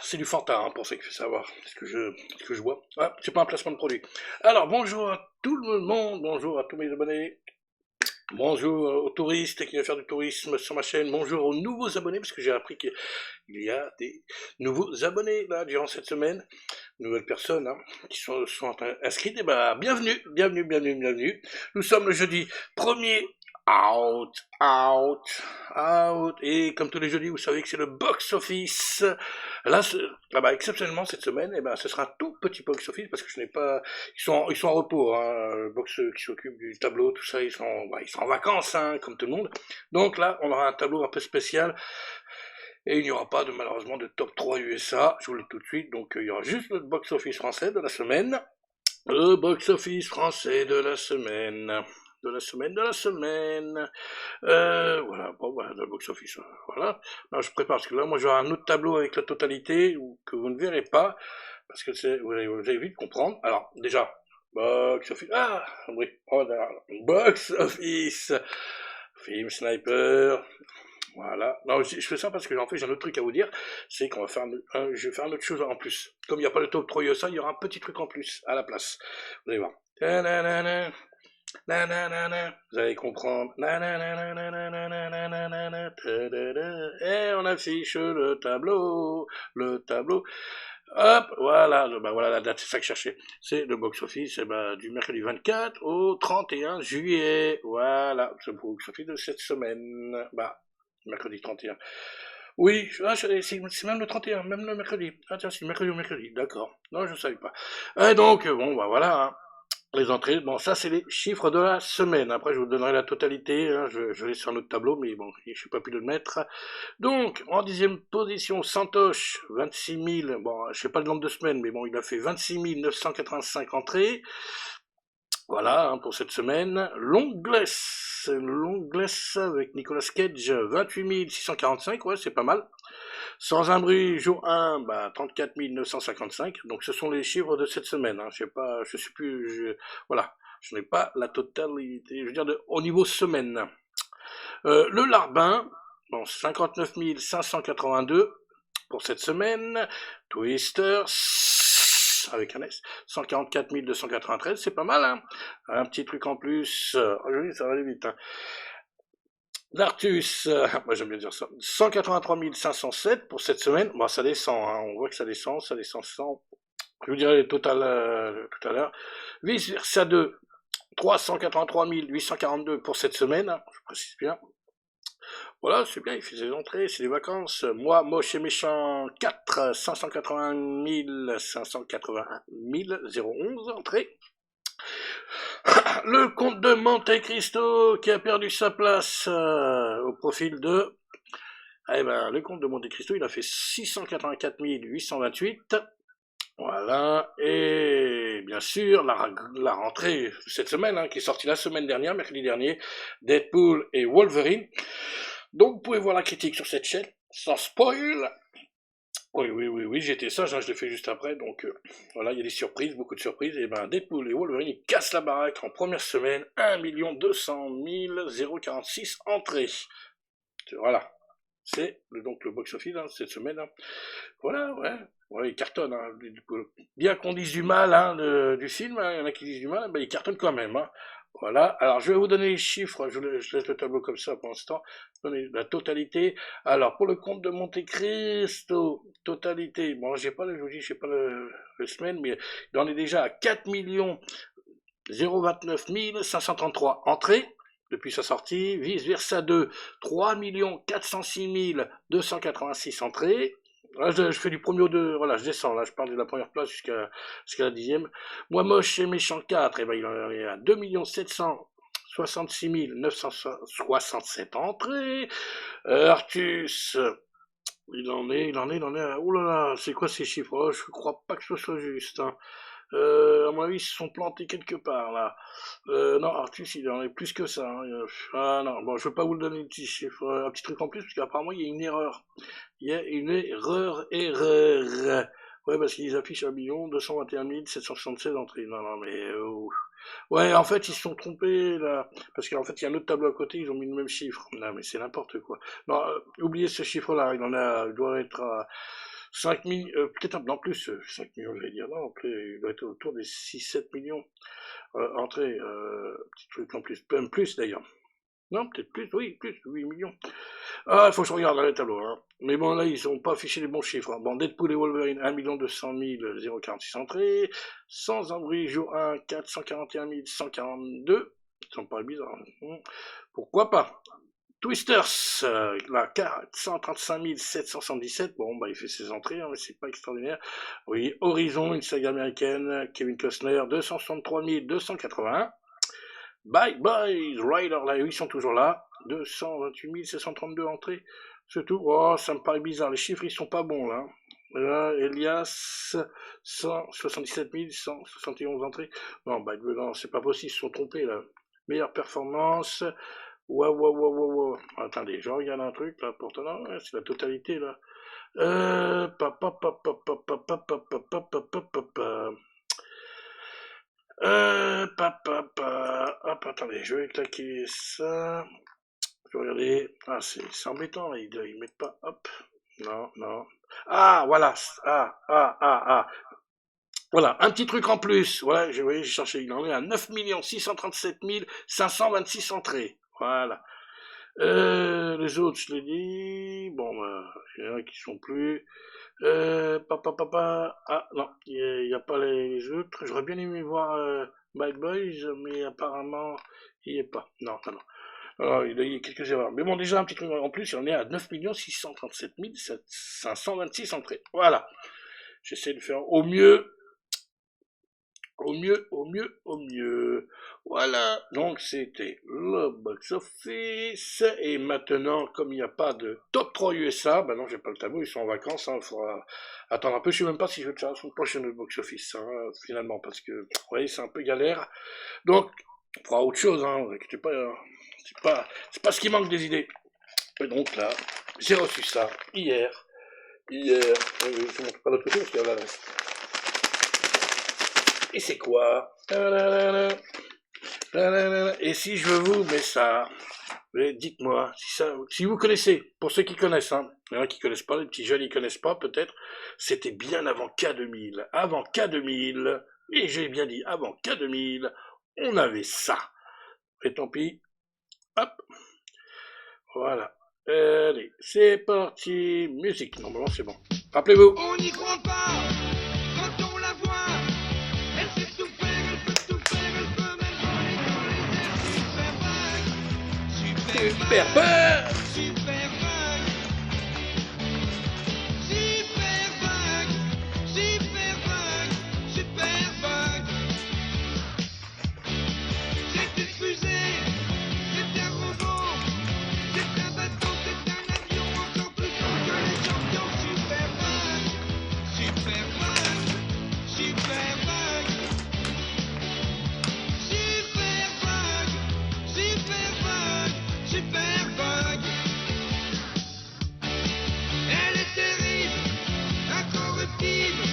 C'est du Fanta, hein, pour ceux qui veulent savoir ce que je bois. Ah, c'est pas un placement de produit. Alors, bonjour à tout le monde, bonjour à tous mes abonnés, bonjour aux touristes qui viennent faire du tourisme sur ma chaîne, bonjour aux nouveaux abonnés, parce que j'ai appris qu'il y a des nouveaux abonnés, là, durant cette semaine, nouvelles personnes, hein, qui sont inscrites, et ben, bienvenue, bienvenue, bienvenue, bienvenue. Nous sommes le jeudi 1er out, out, out, et comme tous les jeudis, vous savez que c'est le box-office. Là, exceptionnellement, cette semaine, eh ben, ce sera un tout petit box-office, parce que je n'ai pas, ils sont en repos, hein, le box qui s'occupe du tableau, tout ça, ils sont en vacances, hein, comme tout le monde. Donc là, on aura un tableau un peu spécial, et il n'y aura pas malheureusement de top 3 USA, je vous le dis tout de suite, donc il y aura juste le box-office français de la semaine. Le box-office français de la semaine. De la semaine, de la semaine. Voilà, bon, voilà, le box-office, voilà. Alors, je prépare, parce que là, moi, j'aurai un autre tableau avec la totalité, que vous ne verrez pas, parce que vous allez vite comprendre. Alors, déjà, box-office, oui, oh là, box-office, film Sniper, voilà. Non, je fais ça parce que en fait j'ai un autre truc à vous dire, c'est qu'on va faire, je vais faire une autre chose en plus. Comme il n'y a pas de top 3 USA, il y aura un petit truc en plus à la place. Vous allez voir. Ta-na-na-na, na-na-na-na. Vous allez comprendre. Na-na-na-na-na-na-na-na-na-na, ta-da-da. Et on affiche le tableau, le tableau. Hop, voilà, voilà la date, c'est ça que je cherchais. C'est le box-office du mercredi 24 au 31 juillet. Voilà, c'est le box-office de cette semaine. Mercredi 31. Oui, c'est même le 31, même le mercredi. Ah tiens, c'est le mercredi ou mercredi, d'accord. Non, je ne savais pas. Et donc, bon, voilà, hein. Les entrées, bon, ça c'est les chiffres de la semaine. Après, je vous donnerai la totalité, hein, je laisse sur un autre tableau, mais bon, je n'ai pas pu le mettre. Donc, en 10e position, Santosh, 26 000, bon, je sais pas le nombre de semaines, mais bon, il a fait 26 985 entrées. Voilà, hein, pour cette semaine. Longless avec Nicolas Cage, 28 645, ouais, c'est pas mal. Sans un bruit, jour 1, 34 955. Donc ce sont les chiffres de cette semaine, hein. Je sais pas, je sais plus, voilà. Je n'ai pas la totalité, je veux dire, au niveau semaine. Le Larbin, bon, 59 582 pour cette semaine. Twister, avec un S, 144 293, c'est pas mal, hein. Un petit truc en plus, oui, ça va aller vite, hein. Dartus, moi j'aime bien dire ça, 183 507 pour cette semaine. Bon, ça descend, hein. On voit que ça descend 100. Je vous dirai le total tout à l'heure. Vice Versa 2, 383 842 pour cette semaine, hein, je précise bien. Voilà, c'est bien, il fait ses entrées, c'est les vacances. Moi, moche et méchant, 4, 581 011 entrées. Le comte de Monte Cristo qui a perdu sa place au profil de... le comte de Monte Cristo, il a fait 684 828. Voilà, et bien sûr, la rentrée cette semaine, hein, qui est sortie la semaine dernière, mercredi dernier, Deadpool et Wolverine. Donc vous pouvez voir la critique sur cette chaîne, sans spoil. Oui, j'étais sage, hein, je l'ai fait juste après, donc voilà, il y a des surprises, beaucoup de surprises, et Deadpool et Wolverine, ils cassent la baraque en première semaine, 1 200 046 entrées. Voilà, c'est donc le box-office, hein, cette semaine, hein. Voilà, ouais, il cartonne, hein. Bien qu'on dise du mal, hein, du film, hein, il y en a qui disent du mal, il cartonne quand même, hein. Voilà, alors je vais vous donner les chiffres, je laisse le tableau comme ça pour l'instant, donner la totalité. Alors pour le compte de Monte Cristo, totalité, bon je vous dis, j'ai pas le semaine, mais il en est déjà à 4 029 533 entrées depuis sa sortie. Vice Versa 2, 3 406 286 entrées. Là, je fais du premier au deux, voilà, je descends, là, je parle de la première place jusqu'à la 10e. Moi, moche et méchant 4, il en est à 2 766 967 entrées. Artus, il en est à, oh là là, c'est quoi ces chiffres? Oh, je crois pas que ce soit juste, hein. À mon avis, ils se sont plantés quelque part, là. Non, Artus, il en est plus que ça, hein. Ah non, bon, je veux pas vous le donner, un petit truc en plus, parce qu'apparemment, il y a une erreur. Il y a une erreur. Ouais, parce qu'ils affichent 1 221 776 entrées. Non, non, mais... Ouais, en fait, ils se sont trompés, là. Parce qu'en fait, il y a un autre tableau à côté, ils ont mis le même chiffre. Non, mais c'est n'importe quoi. Non, oubliez ce chiffre-là, il doit être à 5 millions, peut-être un peu plus, 5 millions, j'allais dire, non, il doit être autour des 6-7 millions entrées, petit truc en plus, même plus d'ailleurs. Non, peut-être plus, oui, plus, 8 millions. Ah, il faut que je regarde dans les tableaux, hein. Mais bon, là, ils n'ont pas affiché les bons chiffres, hein. Bon, Deadpool et Wolverine, 1 200 046 entrées. Sans abri, jour 1, 441 142. Ça me paraît bizarre, hein. Pourquoi pas? Twisters, là, 435 777. Bon, bah, il fait ses entrées, hein, mais c'est pas extraordinaire. Oui, Horizon, une saga américaine, Kevin Costner, 263 281. Bye bye, Rider, là, ils sont toujours là. 228 732 entrées. C'est tout. Oh, ça me paraît bizarre. Les chiffres, ils sont pas bons, là. Là, Elias, 177 171 entrées. Non, bah, non, c'est pas possible, ils se sont trompés, là. Meilleure performance. Waouh, waouh, waouh, waouh, waouh. Attendez, je regarde un truc, là, pourtant, non, c'est la totalité, là. Pa, pa, pa, pa, pa, pa, pa, pa, pa, pa, pa, pa, pa. Hop, attendez, je vais claquer ça. Je vais regarder. Ah, c'est embêtant, là, ils mettent pas. Hop. Non, non. Ah, voilà. Ah. Voilà, un petit truc en plus. Voilà, j'ai cherché. Il en est à 9 637 526 entrées. Voilà. Les autres, je l'ai dit. Bon, bah, il y en a qui sont plus. Papa. Ah, non, il n'y a pas les autres. J'aurais bien aimé voir Bad Boys, mais apparemment, il n'y est pas. Non, non, non. Alors, il y a quelques erreurs. Mais bon, déjà, un petit truc en plus, on est à 9 637 526 entrées. Voilà. J'essaie de faire au mieux. Au mieux. Voilà, donc c'était le box-office. Et maintenant, comme il n'y a pas de top 3 USA, ben non, j'ai pas le tableau, ils sont en vacances, hein, il faudra attendre un peu. Je sais même pas si je vais le faire la semaine prochaine le box-office, hein, finalement, parce que, vous voyez, c'est un peu galère. Donc, on fera autre chose, hein, vous inquiétez pas, hein. C'est pas ce qui manque des idées. Et donc là, j'ai reçu ça hier. Je ne montre pas l'autre côté parce qu'il y a là. Et c'est quoi? Et si je vous mets ça, dites-moi si vous connaissez, pour ceux qui connaissent, hein, il y en a qui connaissent pas, les petits jeunes ils connaissent pas peut-être, c'était bien avant K2000. Avant K2000, et j'ai bien dit avant K2000, on avait ça. Et tant pis, hop, voilà. Allez, c'est parti, musique, normalement c'est bon. Rappelez-vous. On n'y croit pas quand on la voit. Elle sait tout faire, elle peut tout faire, elle peut même voler dans les airs. Super bug, super bug, super bug, super bug, super bug, super bug. C'est une fusée, c'est un robot, c'est un bateau, c'est un avion encore plus fort que les champions. Super bug, super bug, super bug, super bug, super bug, super bug. Elle est terrible, incorruptible.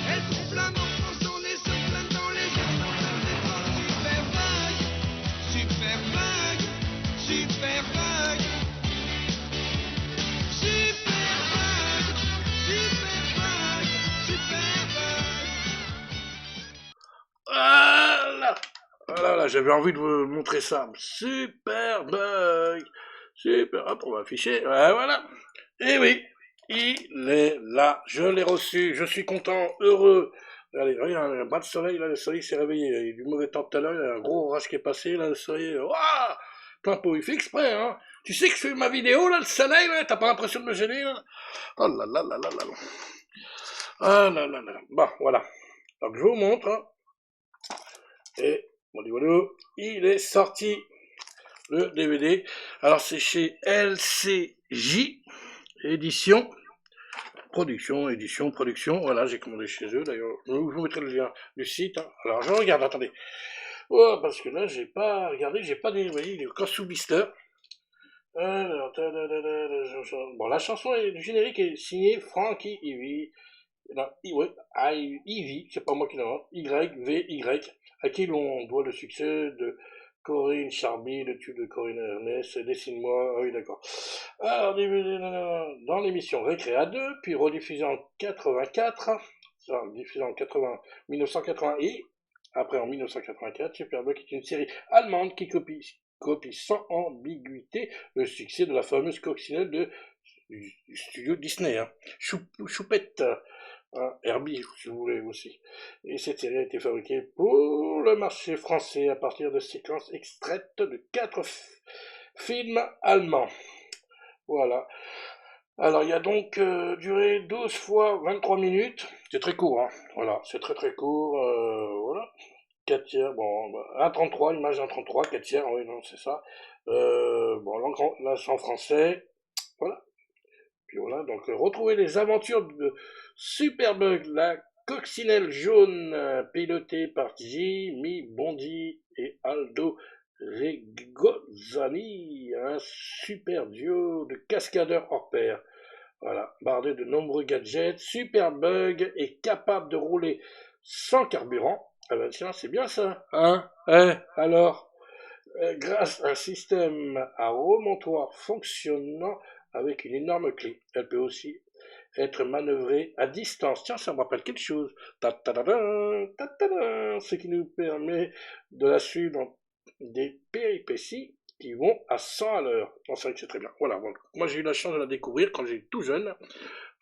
Elle trompe la mort quand son nez se plane dans les airs sans faire d'effort. Super bug, super bug, super bug, super bug, super bug, super bug. Voilà. Voilà, j'avais envie de vous montrer ça. Super bug. Super. Hop, on va afficher. Ouais, voilà. Et oui, il est là. Je l'ai reçu. Je suis content, heureux. Regardez, regarde, il y a un bas de soleil, là, le soleil s'est réveillé. Il y a eu du mauvais temps tout à l'heure, il y a un gros orage qui est passé, là, le soleil. Waouh, plein pot. Il fait exprès, hein. Tu sais que je fais ma vidéo, là, le soleil, là, t'as pas l'impression de me gêner, là? Oh là là là là là là. Ah là là là. Bon, voilà. Donc, je vous montre, hein. Et voilà, il est sorti le DVD. Alors c'est chez LCJ édition, production. Voilà, j'ai commandé chez eux. D'ailleurs, je vous mettrai le lien du site, hein. Alors je regarde, attendez. Oh, parce que là j'ai pas regardé, j'ai pas des, vous voyez, il est encore sous blister. Alors, bon, la chanson du générique est signée Frankie Ivy. Non, ouais, Ivy, c'est pas moi qui l'invente. YVY, à qui l'on doit le succès de Corinne Charby, le tube de Corinne Ernest, Dessine-moi, ah oui d'accord. Alors, dans l'émission Récré à 2, puis rediffusée en 84, diffusée en 1980 et après en 1984, Superbug est une série allemande qui copie sans ambiguïté le succès de la fameuse coccinelle du studio Disney, hein. Choupette, hein, Herbie, si vous voulez aussi. Et cette série a été fabriquée pour le marché français à partir de séquences extraites de 4 films allemands. Voilà. Alors, il y a donc duré 12 fois 23 minutes. C'est très court, hein. Voilà, c'est très très court. Voilà. 4 tiers, bon, 1,33, image 1,33, 4 tiers, oui, non, c'est ça. Bon, là, c'est en français. Voilà. Puis voilà, donc retrouvez les aventures de Superbug, la coccinelle jaune, pilotée par Jimmy Bondi et Aldo Regozzani, un super duo de cascadeurs hors pair. Voilà, bardé de nombreux gadgets, Superbug est capable de rouler sans carburant. Ah ben tiens, c'est bien ça, hein? Alors, grâce à un système à remontoir fonctionnant avec une énorme clé. Elle peut aussi être manœuvrée à distance. Tiens, ça me rappelle quelque chose. Ce qui nous permet de la suivre dans des péripéties qui vont à 100 à l'heure. Non, c'est vrai que c'est très bien. Voilà, bon. Moi j'ai eu la chance de la découvrir quand j'étais tout jeune.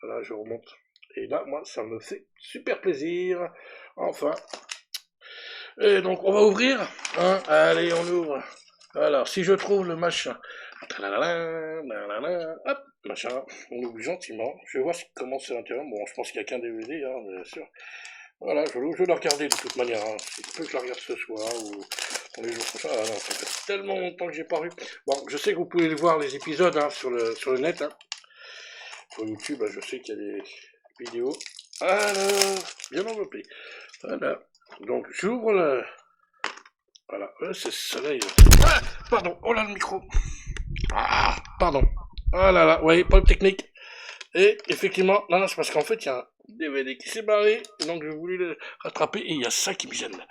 Voilà, je remonte. Et là, moi, ça me fait super plaisir. Enfin. Et donc, on va ouvrir. Hein. Allez, on ouvre. Alors, si je trouve le machin. Hop, machin. On ouvre gentiment. Je vais voir comment c'est l'intérieur. Bon, je pense qu'il n'y a qu'un DVD, hein, bien sûr. Voilà, je vais le regarder de toute manière. Hein. Si je peux que je la regarde ce soir ou les jours prochains. Ah non, ça fait tellement longtemps que j'ai pas vu. Bon, je sais que vous pouvez voir les épisodes hein, sur le net. Hein. Sur YouTube, je sais qu'il y a des vidéos. Alors, bien enveloppé. Voilà. Donc, j'ouvre le... Voilà, c'est ce soleil. Ah, pardon, oh là le micro. Ah, pardon. Ah là là, ouais, problème technique. Et effectivement, non, c'est parce qu'en fait, il y a un DVD qui s'est barré, donc j'ai voulu le rattraper, et il y a ça qui me gêne.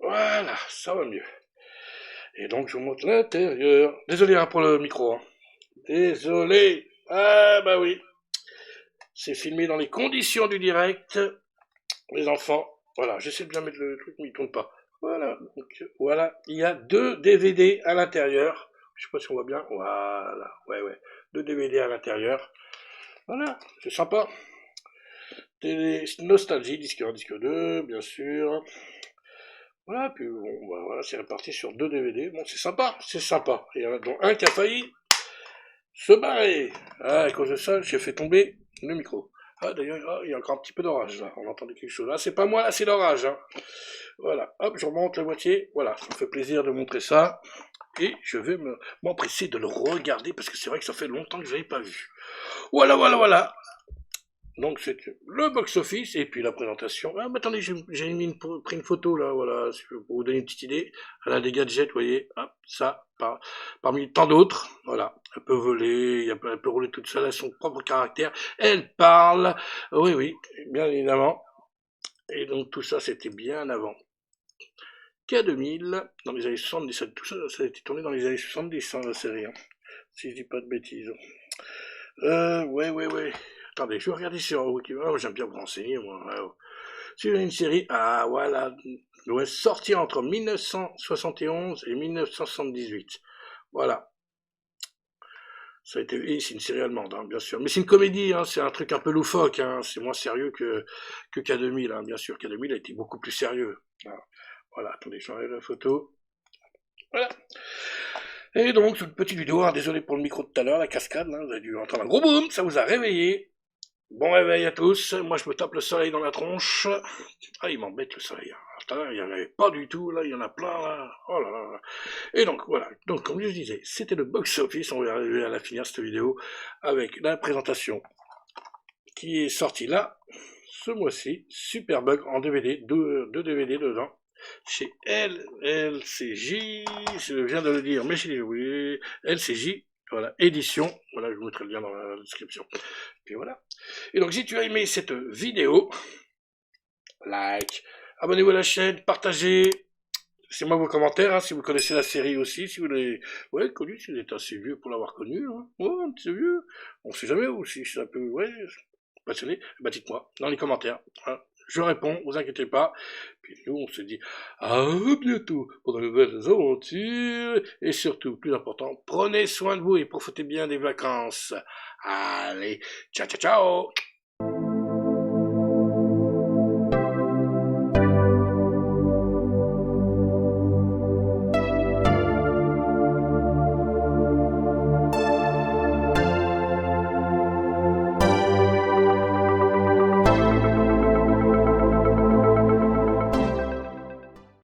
Voilà, ça va mieux. Et donc, je vous montre l'intérieur. Désolé hein, pour le micro. Hein. Désolé. Ah bah oui. C'est filmé dans les conditions du direct. Les enfants. Voilà, j'essaie de bien mettre le truc, mais il tourne pas. Voilà, donc voilà, il y a 2 DVD à l'intérieur. Je sais pas si on voit bien. Voilà, ouais. 2 DVD à l'intérieur. Voilà, c'est sympa. Télé Nostalgie, disque 1, disque 2, bien sûr. Voilà, puis bon, voilà, c'est réparti sur 2 DVD. Bon, c'est sympa, c'est sympa. Il y en a dont un qui a failli se barrer. Ah, à cause de ça, j'ai fait tomber le micro. Ah, d'ailleurs, il y a encore un petit peu d'orage, là. On entendait quelque chose. Ah, c'est pas moi, là, c'est l'orage, hein. Voilà, hop, je remonte la boîtier. Voilà, ça me fait plaisir de montrer ça. Et je vais m'empresser de le regarder, parce que c'est vrai que ça fait longtemps que je l'avais pas vu. Voilà. Donc c'est le box-office, et puis la présentation. Ah, mais attendez, j'ai pris une photo, là, voilà, pour vous donner une petite idée. Elle a des gadgets, vous voyez, hop, ça, parmi tant d'autres, voilà. Elle peut voler, elle peut rouler toute seule à son propre caractère. Elle parle, oui, bien évidemment. Et donc tout ça, c'était bien avant. K2000, dans les années 70, tout ça, ça a été tourné dans les années 70, hein, la série, hein, si je dis pas de bêtises. Ouais. Attendez, je vais regarder sur Wikipédia. Oh, j'aime bien vous renseigner, moi. Ouais. C'est une série, ah voilà, doit sortir entre 1971 et 1978. Voilà. Ça a été, et c'est une série allemande, hein, bien sûr. Mais c'est une comédie, hein, c'est un truc un peu loufoque, hein, c'est moins sérieux que K2000, hein, bien sûr. K2000 a été beaucoup plus sérieux. Voilà, attendez, j'enlève la photo. Voilà. Et donc, cette petite vidéo, hein, désolé pour le micro de tout à l'heure, la cascade, hein, vous avez dû entendre un gros boom, ça vous a réveillé. Bon réveil à tous, moi je me tape le soleil dans la tronche. Ah, il m'embête le soleil. Tout à l'heure, il n'y en avait pas du tout, là, il y en a plein, là. Oh là là. Et donc, voilà. Donc, comme je disais, c'était le box-office. On va arriver à la finir cette vidéo avec la présentation qui est sortie là, ce mois-ci. Superbug en DVD, 2 DVD dedans. Chez LCJ, je viens de le dire, mais je l'ai oublié. LCJ. Voilà, édition, voilà, je vous mettrai le lien dans la description. Et voilà. Et donc, si tu as aimé cette vidéo, like, abonnez-vous à la chaîne, partagez, Laissez-moi vos commentaires, hein, si vous connaissez la série aussi, si vous l'avez ouais, connue, si vous êtes assez vieux pour l'avoir connue. Hein. Ouais, un petit vieux. On sait jamais, ou si c'est un peu ouais, passionné, bah dites-moi dans les commentaires. Hein. Je réponds, vous inquiétez pas. Puis nous, on se dit à bientôt pour de nouvelles aventures. Et surtout, plus important, prenez soin de vous et profitez bien des vacances. Allez, ciao ciao ciao